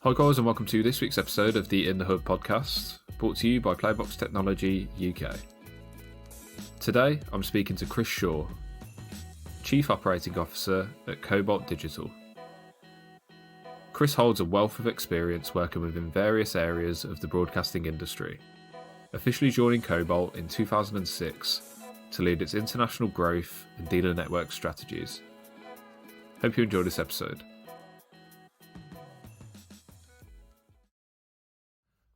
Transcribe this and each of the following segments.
Hi guys, and welcome to this week's episode of the In the Hub podcast, brought to you by Playbox Technology UK. Today, I'm speaking to Chris Shaw, Chief Operating Officer at Cobalt Digital. Chris holds a wealth of experience working within various areas of the broadcasting industry, officially joining Cobalt in 2006 to lead its international growth and dealer network strategies. Hope you enjoy this episode.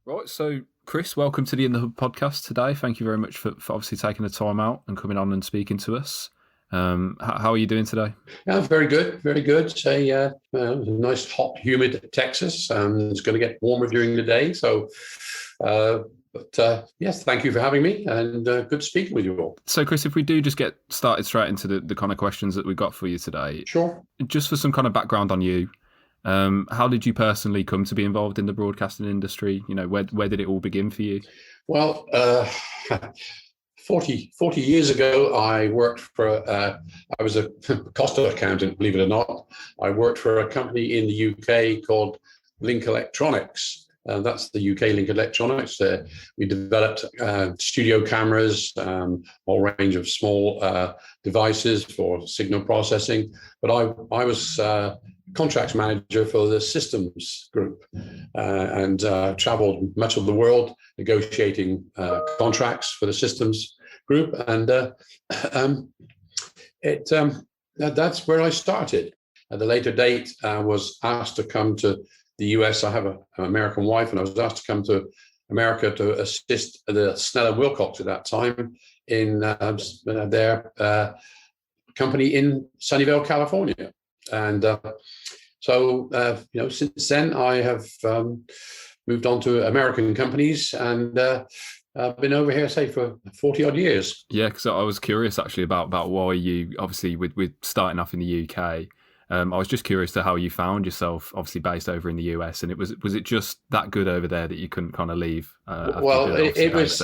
Right, so Chris, welcome to the In the Hub podcast today. Thank you very much for obviously taking the time out and coming on and speaking to us. How are you doing today? Yeah, very good, very good. It's a nice, hot, humid Texas. It's going to get warmer during the day. So, yes, thank you for having me, and good speaking with you all. So, Chris, if we do just get started straight into the kind of questions that we've got for you today. Sure. Just for some kind of background on you, how did you personally come to be involved in the broadcasting industry? You know, where did it all begin for you? Well, 40 years ago, I worked for, I was a cost accountant, believe it or not. I worked for a company in the UK called Link Electronics. That's the UK Link Electronics. We developed studio cameras, whole range of small devices for signal processing. But I was contracts manager for the systems group and traveled much of the world negotiating contracts for the systems group. And that's where I started. At a later date, I was asked to come to the US. I have an American wife, and I was asked to come to America to assist the Snell & Wilcox at that time in their company in Sunnyvale, California. And since then I have moved on to American companies, and I've been over here, say, for 40 odd years. Yeah, because I was curious actually about why you, obviously with starting off in the UK, I was just curious to how you found yourself, obviously based over in the US, and was it just that good over there that you couldn't kind of leave? Well, it was.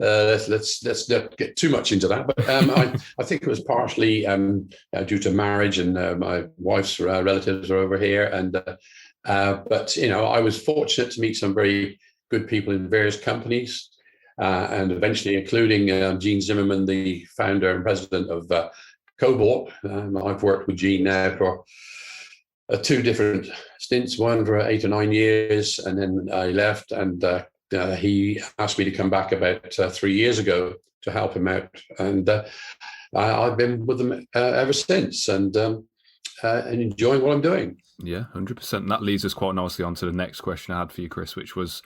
Let's not get too much into that, but I think it was partially due to marriage, and my wife's relatives are over here, and but I was fortunate to meet some very good people in various companies, and eventually including Gene Zimmerman, the founder and president of Cobalt. I've worked with Gene now for two different stints, one for 8 or 9 years, and then I left, and he asked me to come back about 3 years ago to help him out, and I've been with them ever since, and enjoying what I'm doing. Yeah, 100%. That leads us quite nicely on to the next question I had for you, Chris, which was,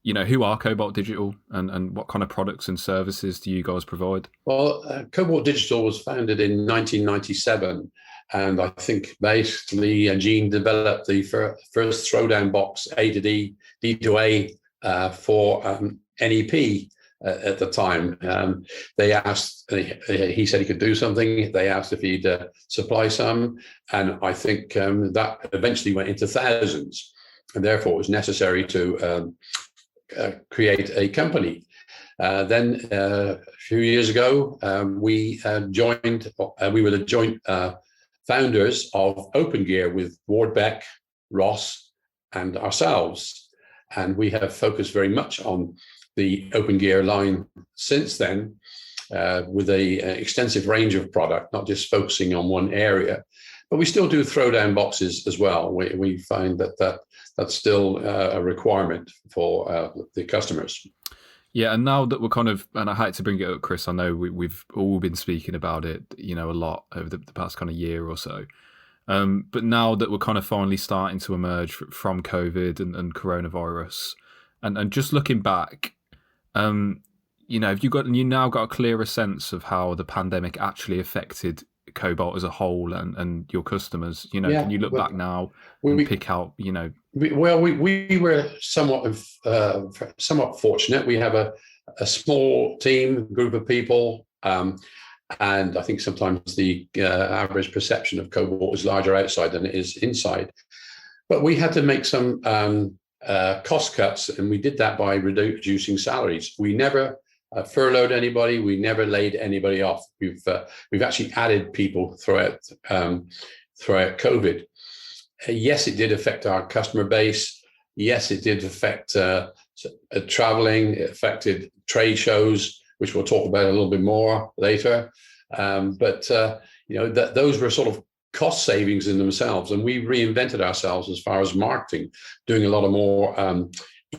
who are Cobalt Digital, and what kind of products and services do you guys provide? Well, Cobalt Digital was founded in 1997, and I think basically Gene developed the first throwdown box A to D, D to A for NEP at the time. They asked, he said he could do something. They asked if he'd supply some, and I think that eventually went into thousands, and therefore it was necessary to create a company. Then a few years ago, we joined. We were the joint founders of openGear with Ward Beck, Ross, and ourselves, and we have focused very much on the openGear line since then, with a extensive range of product, not just focusing on one area. But we still do throwdown boxes as well. We find that's still a requirement for the customers. Yeah, and now that we're kind of, and I hate to bring it up, Chris, I know we've all been speaking about it, a lot over the past kind of year or so. But now that we're kind of finally starting to emerge from COVID and coronavirus, and just looking back, have you now got a clearer sense of how the pandemic actually affected Cobalt as a whole and your customers? Can you look back now and pick out, We were somewhat fortunate. We have a small group of people, and I think sometimes the average perception of Cobalt is larger outside than it is inside. But we had to make some cost cuts, and we did that by reducing salaries. We never furloughed anybody. We never laid anybody off. We've actually added people throughout COVID. yes, it did affect our customer base. Yes, it did affect traveling. It affected trade shows, which we'll talk about a little bit more later. But those were sort of cost savings in themselves, and we reinvented ourselves as far as marketing, doing a lot of more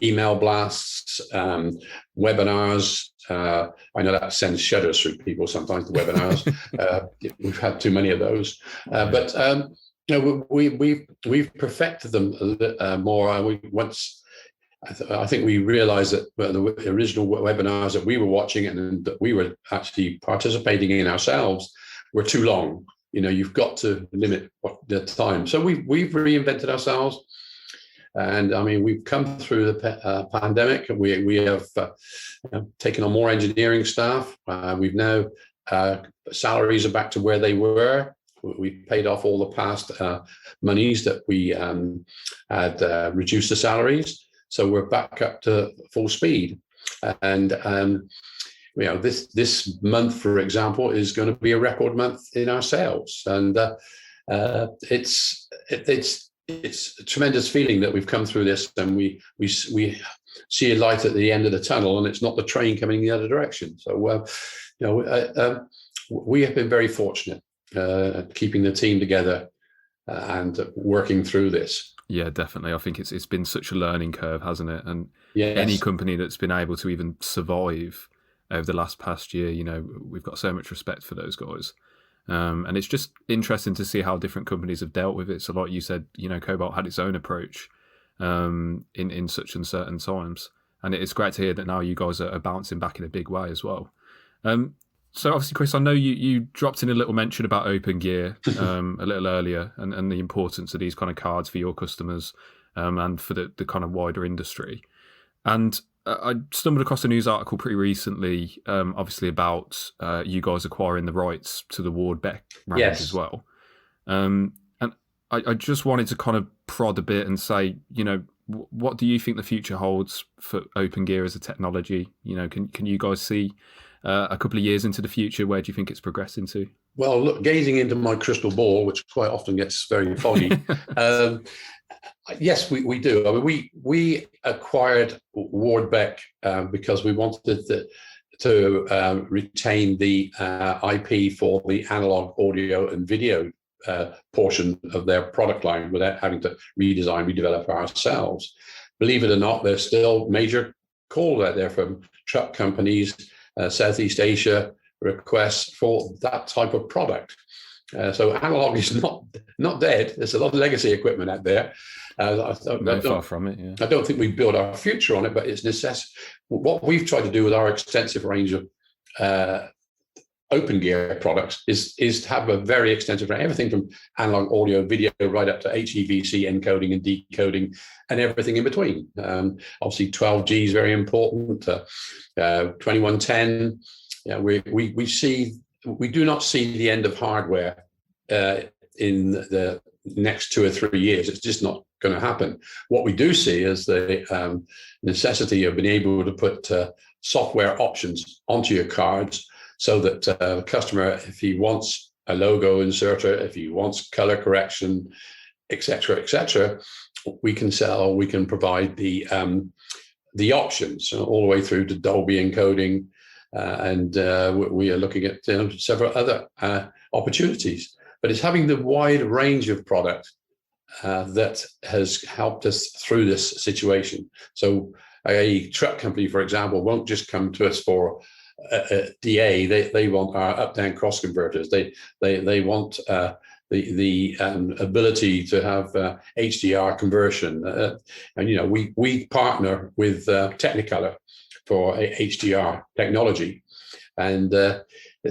email blasts, webinars. I know that sends shudders through people sometimes, the webinars. We've had too many of those, but we've perfected them a little more. I think we realized that the original webinars that we were watching and that we were actually participating in ourselves were too long. You've got to limit the time. So we've reinvented ourselves. And I mean, we've come through the pandemic, and we have taken on more engineering staff. We've now, salaries are back to where they were. We paid off all the past monies that we had reduced the salaries. So we're back up to full speed. And this month, for example, is going to be a record month in our sales. And it's a tremendous feeling that we've come through this, and we see a light at the end of the tunnel, and it's not the train coming the other direction. So we have been very fortunate at keeping the team together and working through this. Yeah, definitely. I think it's been such a learning curve, hasn't it? And yes. Any company that's been able to even survive over the past year, we've got so much respect for those guys. And it's just interesting to see how different companies have dealt with it. So like you said, Cobalt had its own approach in such uncertain times. And it's great to hear that now you guys are bouncing back in a big way as well. So obviously, Chris, I know you dropped in a little mention about openGear a little earlier, and the importance of these kind of cards for your customers and for the kind of wider industry. And I stumbled across a news article pretty recently, obviously about you guys acquiring the rights to the Ward Beck range as well. And I just wanted to kind of prod a bit and say, what do you think the future holds for openGear as a technology? Can you guys see a couple of years into the future? Where do you think it's progressing to? Well, look, gazing into my crystal ball, which quite often gets very foggy, yes, we do. I mean, we acquired Ward Beck because we wanted to retain the IP for the analog audio and video portion of their product line without having to redevelop ourselves. Believe it or not, there's still major calls out there from truck companies, Southeast Asia, requests for that type of product. So analog is not dead. There's a lot of legacy equipment out there. Far from it. Yeah. I don't think we build our future on it, but it's necessary. What we've tried to do with our extensive range of openGear products is to have a very extensive range, everything from analog audio, video, right up to HEVC encoding and decoding, and everything in between. Obviously, 12G is very important. 2110. We do not see the end of hardware in the next 2 or 3 years. It's just not going to happen. What we do see is the necessity of being able to put software options onto your cards, so that the customer, if he wants a logo inserter, if he wants color correction, etc., we can provide the options all the way through to Dolby encoding, and we are looking at several other opportunities. But it's having the wide range of product that has helped us through this situation. So a truck company, for example, won't just come to us for DA. They want our up-down cross converters. They want the ability to have HDR conversion. And we partner with Technicolor for HDR technology, and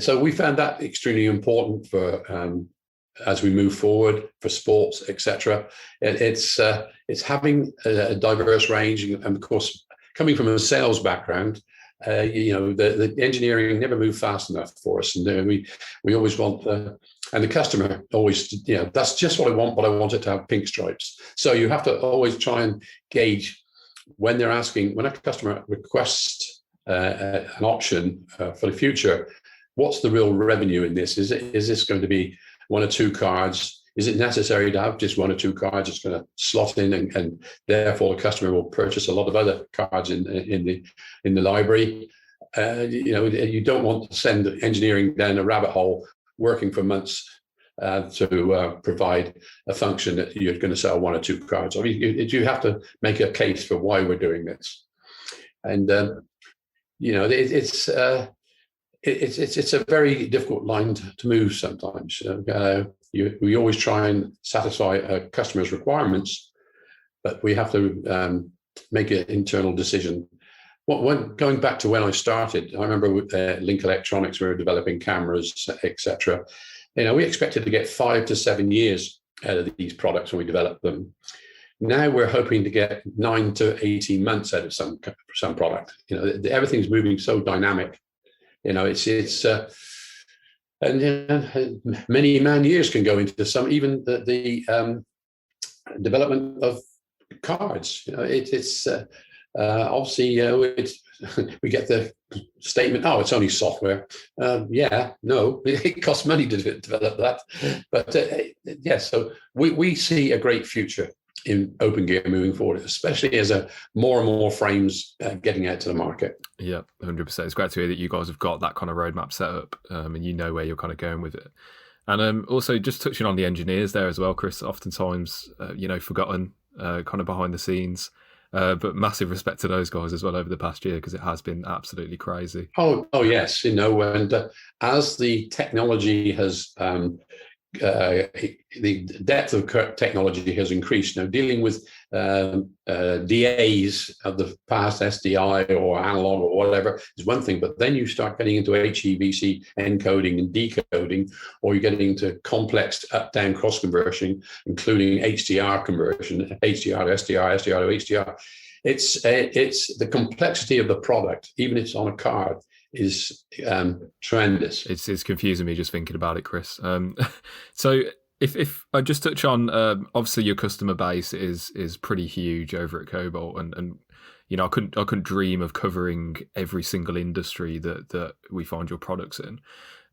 so we found that extremely important for as we move forward for sports, etc. It's having a diverse range, and of course, coming from a sales background. The engineering never moved fast enough for us, and we always want and the customer always, that's just what I want, but I want it to have pink stripes. So you have to always try and gauge when a customer requests an option for the future, what's the real revenue in this? Is this going to be 1 or 2 cards? Is it necessary to have just one or two cards that's going to slot in, and therefore the customer will purchase a lot of other cards in the library? You don't want to send engineering down a rabbit hole, working for months to provide a function that you're going to sell one or two cards. I mean, you have to make a case for why we're doing this, and it's a very difficult line to move sometimes. We always try and satisfy a customer's requirements, but we have to make an internal decision. Going back to when I started, I remember with Link Electronics, we were developing cameras, etc. We expected to get 5 to 7 years out of these products when we developed them. Now we're hoping to get 9 to 18 months out of some product. Everything's moving so dynamic. And many man years can go into some, even the development of cards. Obviously, we get the statement, "Oh, it's only software." No, it costs money to develop that. But so we see a great future in openGear moving forward, especially as more and more frames getting out to the market. Yeah, 100%. It's great to hear that you guys have got that kind of roadmap set up, and you know where you're kind of going with it. And also, just touching on the engineers there as well, Chris, oftentimes, forgotten, kind of behind the scenes. But massive respect to those guys as well over the past year, because it has been absolutely crazy. Oh yes, and as the technology has, the depth of technology has increased. Now, dealing with DAs of the past, SDI or analog or whatever, is one thing, but then you start getting into HEVC encoding and decoding, or you're getting into complex up-down cross conversion, including HDR conversion, HDR to SDR, SDR to HDR. It's the complexity of the product, even if it's on a card, is tremendous. It's confusing me just thinking about it, Chris. So if I just touch on, obviously your customer base is pretty huge over at Cobalt, and I couldn't dream of covering every single industry that we find your products in.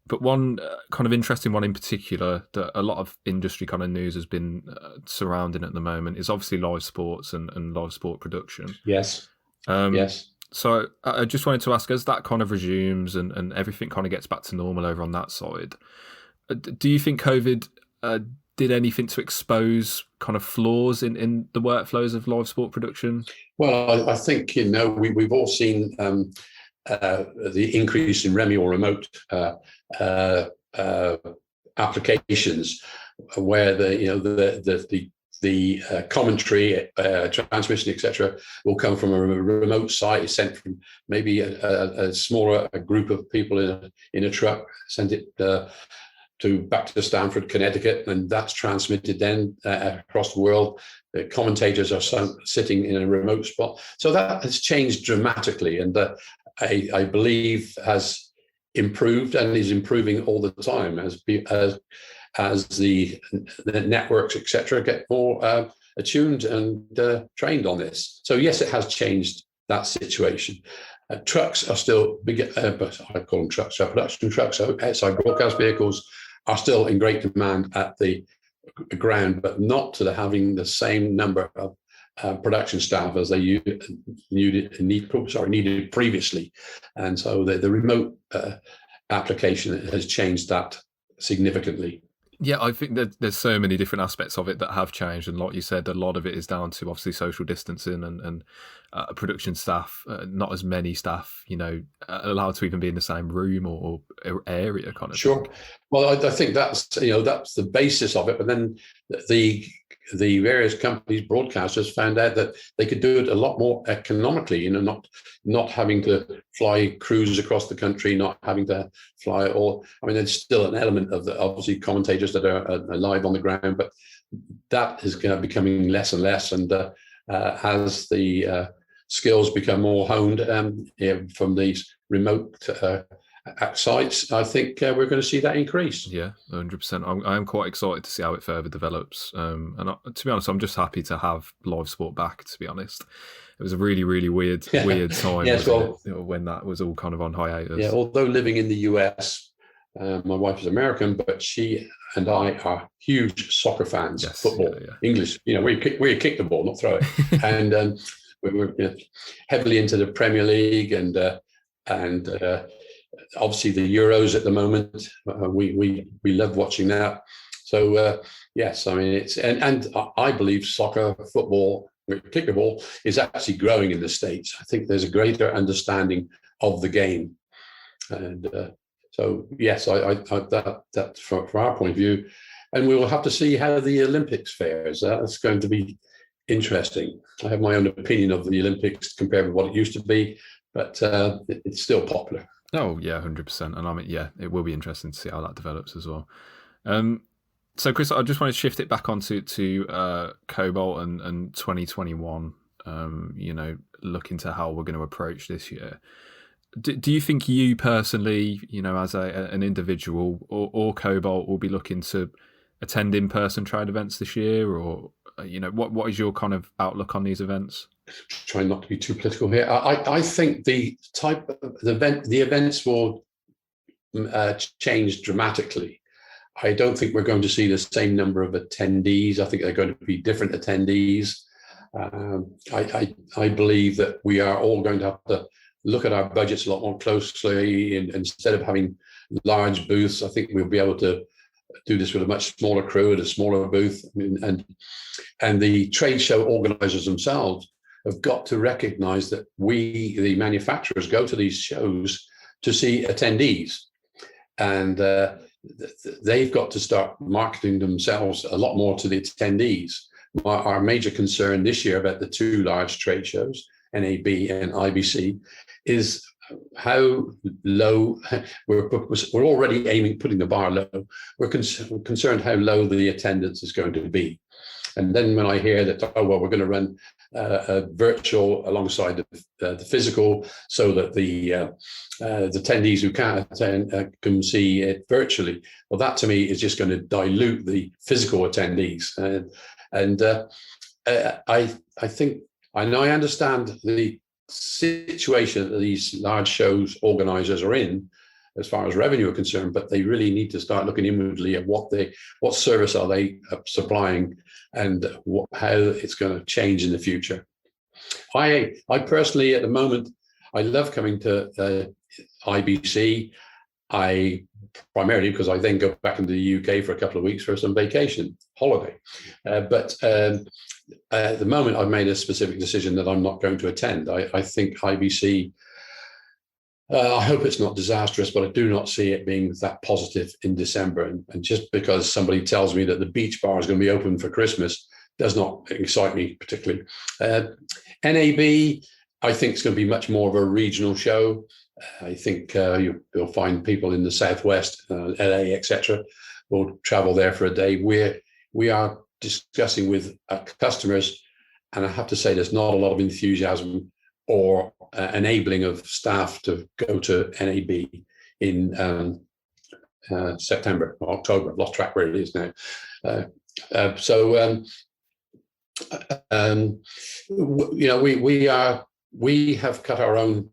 But one kind of interesting one in particular that a lot of industry kind of news has been surrounding at the moment is obviously live sports and live sport production. Yes. Yes. So I just wanted to ask, as that kind of resumes and everything kind of gets back to normal over on that side, do you think COVID did anything to expose kind of flaws in the workflows of live sport production? Well, I think, we've all seen the increase in REMI or remote applications, where the commentary, transmission, etc., will come from a remote site. It's sent from maybe a smaller group of people in a truck, send it back to Stamford, Connecticut, and that's transmitted then across the world. The commentators are sitting in a remote spot. So that has changed dramatically, and I believe has improved and is improving all the time as the networks, etc., get more attuned and trained on this. So yes, it has changed that situation. Trucks are still big, but I call them trucks. So production trucks, outside broadcast vehicles, are still in great demand at the ground, but not to having the same number of production staff as they needed previously. And so the remote application has changed that significantly. Yeah, I think that there's so many different aspects of it that have changed, and like you said, a lot of it is down to obviously social distancing and production staff, not as many staff, allowed to even be in the same room or area kind of Sure. thing. Well, I think that's the basis of it, but then the various companies, broadcasters, found out that they could do it a lot more economically, not having to fly crews across the country, not having to fly all. I mean, there's still an element of the obviously commentators that are live on the ground, but that is becoming less and less. And as the skills become more honed from these remote sites, I think we're going to see that increase. Yeah, 100%. I am quite excited to see how it further develops. And to be honest, I'm just happy to have live sport back, to be honest. It was a really, really weird time yes, when that was all kind of on hiatus. Yeah, although living in the US, My wife is American, but she and I are huge soccer fans. Yes, Football, yeah. English. Where you kick the ball, not throw it. And we're heavily into the Premier League and obviously the Euros at the moment. We love watching that. So yes, I mean and I believe soccer, football, kickball is actually growing in the States. I think there's a greater understanding of the game, and so yes, I that from our point of view, and we will have to see how the Olympics fares. That's going to be interesting. I have my own opinion of the Olympics compared with what it used to be, but it's still popular. Oh yeah, 100%. And I mean, yeah, it will be interesting to see how that develops as well. So Chris, I just want to shift it back onto Cobalt and 2021. Look into how we're going to approach this year. Do you think you personally, as an individual or Cobalt, will be looking to attend in-person trade events this year, or what is your kind of outlook on these events? Trying not to be too political here. I think the type of the events will change dramatically. I don't think we're going to see the same number of attendees. I think they're going to be different attendees. I believe that we are all going to have to look at our budgets a lot more closely. And instead of having large booths, I think we'll be able to do this with a much smaller crew at a smaller booth. And the trade show organizers themselves have got to recognize that we, the manufacturers, go to these shows to see attendees. And they've got to start marketing themselves a lot more to the attendees. Our major concern this year about the two large trade shows, NAB and IBC, is how low we're already putting the bar low. We're concerned how low the attendance is going to be. And then when I hear that, we're going to run a virtual alongside the physical, so that the attendees who can't attend can see it virtually. Well, that to me is just going to dilute the physical attendees. And I think I understand the situation that these large shows organizers are in as far as revenue are concerned, but they really need to start looking inwardly at what service are they supplying and how it's going to change in the future. I personally, at the moment, I love coming to IBC. Primarily because I then go back into the UK for a couple of weeks for some vacation holiday. But at the moment, I've made a specific decision that I'm not going to attend. I think IBC, I hope it's not disastrous, but I do not see it being that positive in December. And just because somebody tells me that the beach bar is going to be open for Christmas does not excite me particularly. NAB, I think it's going to be much more of a regional show. I think you'll find people in the Southwest, LA, etc., will travel there for a day. We are discussing with customers, and I have to say there's not a lot of enthusiasm or enabling of staff to go to NAB in September or October. I've lost track where it is now. We have cut our own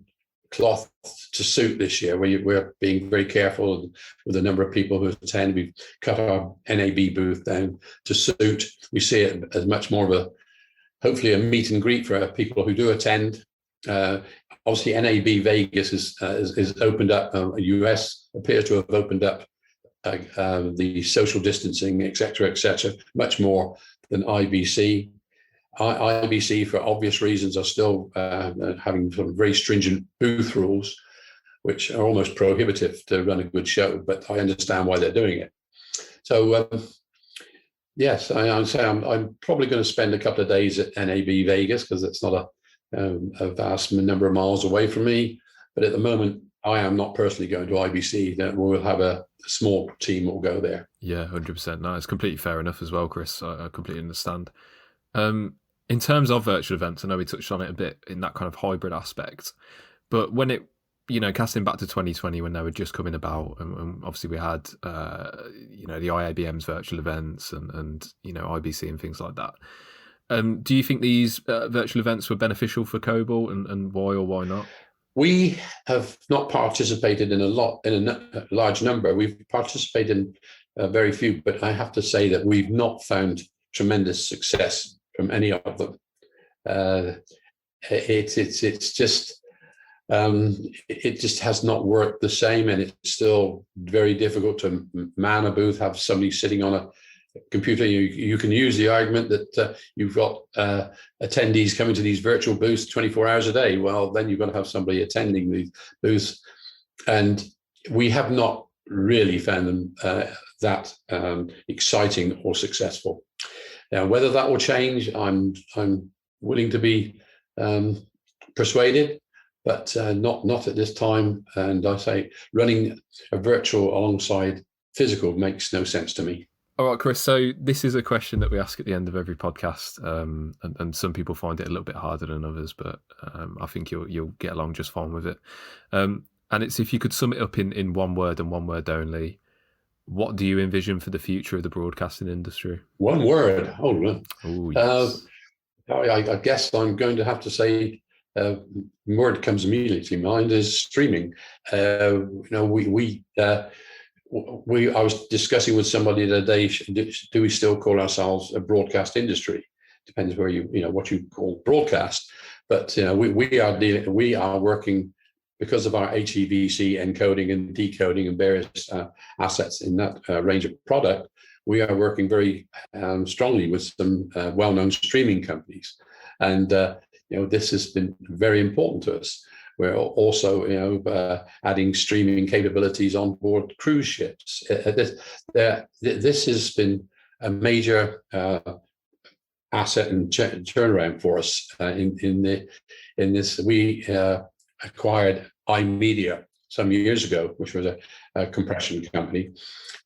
cloth to suit this year. We're being very careful with the number of people who attend. We've cut our NAB booth down to suit. We see it as much more of hopefully a meet and greet for people who do attend. Obviously, NAB Vegas is opened up. US appears to have opened up the social distancing, etc., much more than IBC. IBC, for obvious reasons, are still having some very stringent booth rules, which are almost prohibitive to run a good show. But I understand why they're doing it. So yes, I'm probably going to spend a couple of days at NAB Vegas because it's not a vast number of miles away from me. But at the moment, I am not personally going to IBC. That we'll have a small team will go there. Yeah, 100%. No, it's completely fair enough as well, Chris. I completely understand. In terms of virtual events, I know we touched on it a bit in that kind of hybrid aspect, but when it, casting back to 2020 when they were just coming about, and obviously we had, the IABM's virtual events and IBC and things like that. Do you think these virtual events were beneficial for Cobalt, and why or why not? We have not participated in a large number. We've participated in very few, but I have to say that we've not found tremendous success from any of them. It's just it just has not worked the same, and it's still very difficult to man a booth, have somebody sitting on a computer. You can use the argument that you've got attendees coming to these virtual booths 24 hours a day. Well, then you've got to have somebody attending these booths, and we have not really found them that exciting or successful. Now, whether that will change, I'm willing to be persuaded, but not at this time. And I say running a virtual alongside physical makes no sense to me. All right, Chris. So this is a question that we ask at the end of every podcast, and some people find it a little bit harder than others, but I think you'll get along just fine with it. And it's, if you could sum it up in one word and one word only, what do you envision for the future of the broadcasting industry? One word. Oh, yes. I guess I'm going to have to say, word comes immediately to mind is streaming. I was discussing with somebody the other day, do we still call ourselves a broadcast industry? Depends where what you call broadcast. But we are working, because of our HEVC encoding and decoding and various assets in that range of product. We are working very strongly with some well-known streaming companies, and this has been very important to us. We're also, adding streaming capabilities on board cruise ships. This has been a major asset and turnaround for us. In this, we acquired iMedia some years ago, which was a compression company,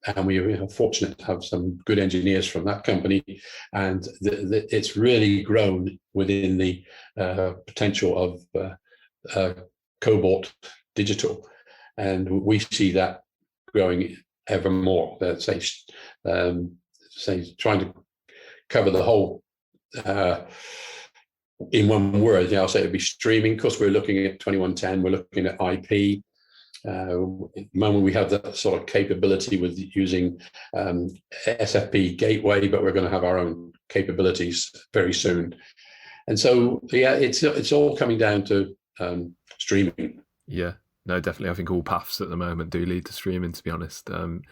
and we are fortunate to have some good engineers from that company, and it's really grown within the potential of Cobalt Digital, and we see that growing ever more. Let's say trying to cover the whole in one word. I'll say it'd be streaming. Of course, we're looking at 2110. We're looking at IP. At the moment, we have that sort of capability with using SFP gateway, but we're going to have our own capabilities very soon. And so, it's all coming down to streaming. Yeah, no, definitely. I think all paths at the moment do lead to streaming, to be honest. And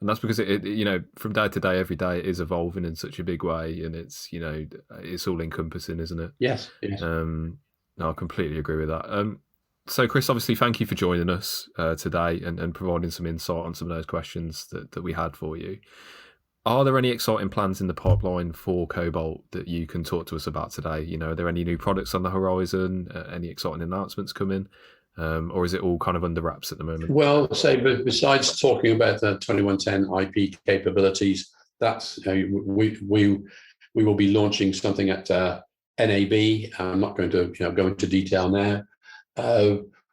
that's because it from day to day, every day, it is evolving in such a big way, and it's it's all encompassing, isn't it? Yes. No, I completely agree with that. So, Chris, obviously, thank you for joining us today and providing some insight on some of those questions that we had for you. Are there any exciting plans in the pipeline for Cobalt that you can talk to us about today? Are there any new products on the horizon? Any exciting announcements coming? Or is it all kind of under wraps at the moment? Well, besides talking about the 2110 IP capabilities, that's we will be launching something at NAB. I'm not going to go into detail now.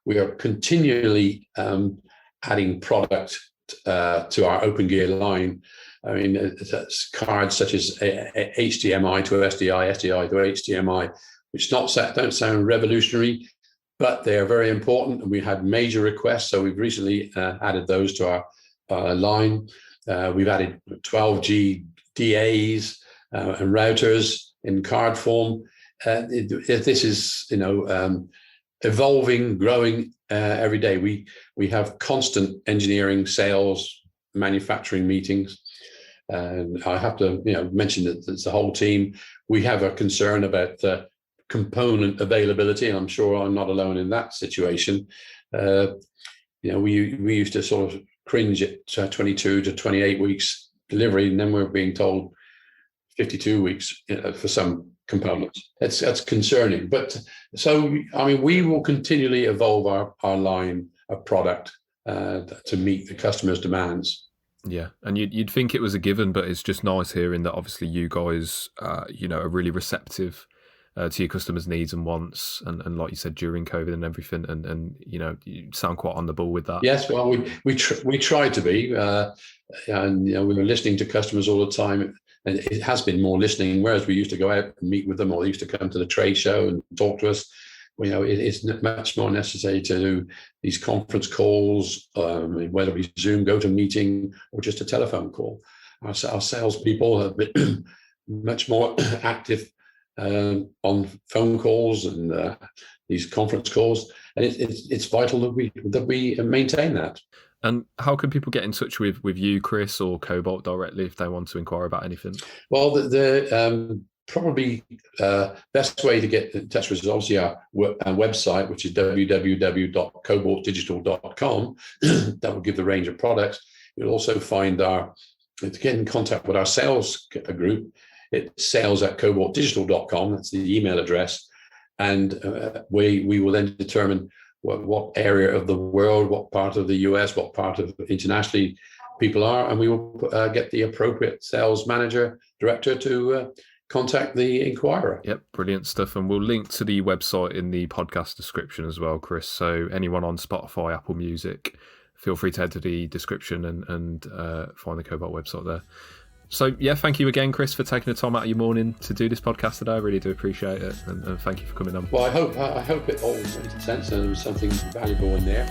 We are continually adding product to our openGear line. I mean, it's cards such as HDMI to SDI, SDI to HDMI, which don't sound revolutionary, but they are very important. And we had major requests, so we've recently added those to our line. We've added 12G DAs and routers in card form. This is evolving, growing every day. We have constant engineering, sales, manufacturing meetings. And I have to mention that it's the whole team. We have a concern about component availability, and I'm sure I'm not alone in that situation. We used to sort of cringe at 22 to 28 weeks delivery, and then we're being told 52 weeks for some components. That's concerning. But so, I mean, we will continually evolve our line of product to meet the customer's demands. Yeah, and you'd think it was a given, but it's just nice hearing that obviously you guys, are really receptive to your customers' needs and wants, and like you said, during COVID and everything, and you sound quite on the ball with that. Yes, well, we try to be, and we were listening to customers all the time, and it has been more listening, whereas we used to go out and meet with them, or they used to come to the trade show and talk to us. it is much more necessary to do these conference calls, whether it be Zoom, GoToMeeting, or just a telephone call. Our salespeople have been much more active on phone calls and these conference calls, and it's vital that we maintain that. And how can people get in touch with you, Chris, or Cobalt directly if they want to inquire about anything? Well, the probably best way to get in touch with us is obviously our website, which is www.cobaltdigital.com. That will give the range of products. You'll also find to get in contact with our sales group. It's sales@cobaltdigital.com. That's the email address. And we will then determine what area of the world, what part of the US, what part of internationally people are, and we will get the appropriate sales manager, director to contact the inquirer. Yep, brilliant stuff. And we'll link to the website in the podcast description as well, Chris. So anyone on Spotify, Apple Music, feel free to head to the description and find the Cobalt website there. So, yeah, thank you again, Chris, for taking the time out of your morning to do this podcast today. I really do appreciate it, and thank you for coming on. Well, I hope it all made sense and there was something valuable in there.